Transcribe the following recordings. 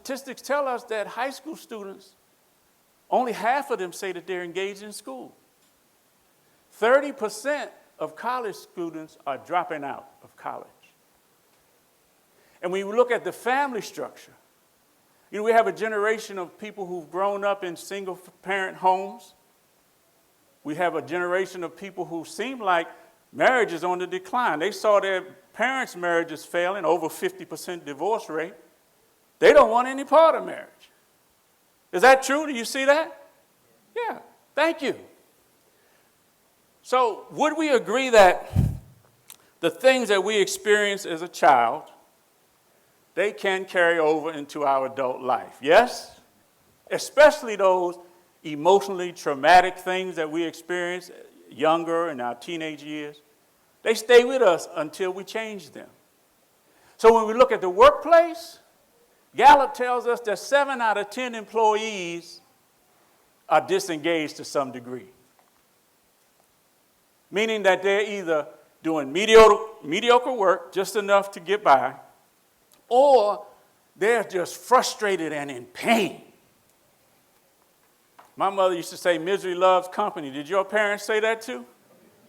statistics tell us that high school students, only half of them say that they're engaged in school. 30% of college students are dropping out of college. And when you look at the family structure, we have a generation of people who've grown up in single-parent homes. We have a generation of people who seem like marriage is on the decline. They saw their parents' marriages failing, over 50% divorce rate. They don't want any part of marriage. Is that true? Do you see that? Yeah, thank you. So would we agree that the things that we experience as a child, they can carry over into our adult life? Yes? Especially those emotionally traumatic things that we experience younger in our teenage years. They stay with us until we change them. So when we look at the workplace, Gallup tells us that 7 out of 10 employees are disengaged to some degree, meaning that they're either doing mediocre work, just enough to get by, or they're just frustrated and in pain. My mother used to say, misery loves company. Did your parents say that too?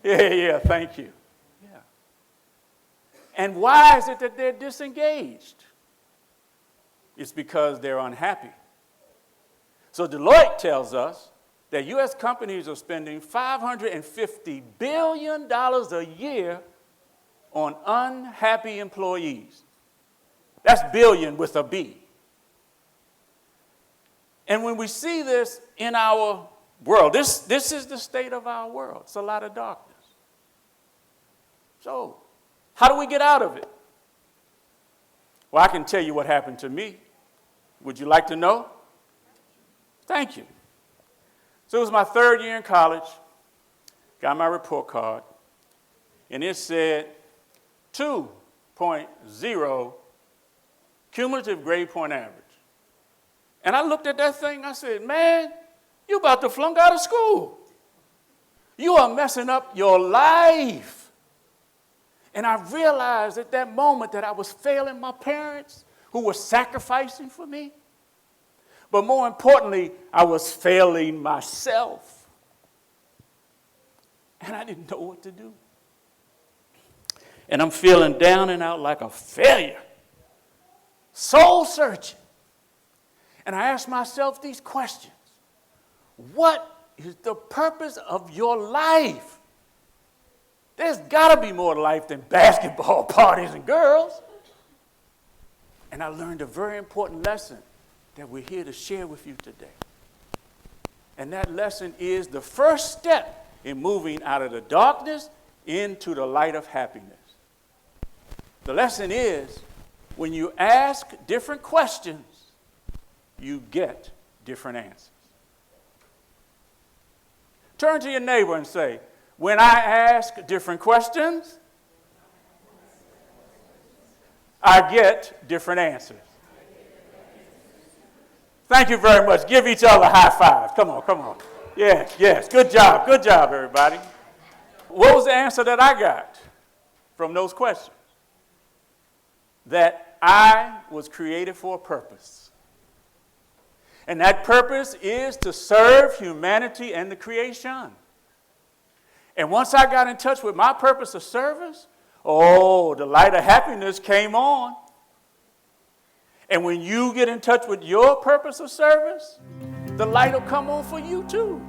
Yeah, thank you. Yeah. And why is it that they're disengaged? It's because they're unhappy. So Deloitte tells us that U.S. companies are spending $550 billion a year on unhappy employees. That's billion with a B. And when we see this in our world, this is the state of our world. It's a lot of darkness. So, how do we get out of it? Well, I can tell you what happened to me. Would you like to know? Thank you. So it was my 3rd year in college, got my report card, and it said 2.0 cumulative grade point average. And I looked at that thing, I said, man, you about to flunk out of school. You are messing up your life. And I realized at that moment that I was failing my parents who were sacrificing for me. But more importantly, I was failing myself. And I didn't know what to do. And I'm feeling down and out like a failure. Soul searching. And I asked myself these questions. What is the purpose of your life? There's got to be more to life than basketball parties and girls. And I learned a very important lesson that we're here to share with you today. And that lesson is the first step in moving out of the darkness into the light of happiness. The lesson is when you ask different questions, you get different answers. Turn to your neighbor and say, when I ask different questions, I get different answers. Thank you very much. Give each other high fives. Come on. Yes. Good job, everybody. What was the answer that I got from those questions? That I was created for a purpose. And that purpose is to serve humanity and the creation. And once I got in touch with my purpose of service, the light of happiness came on. And when you get in touch with your purpose of service, the light will come on for you too.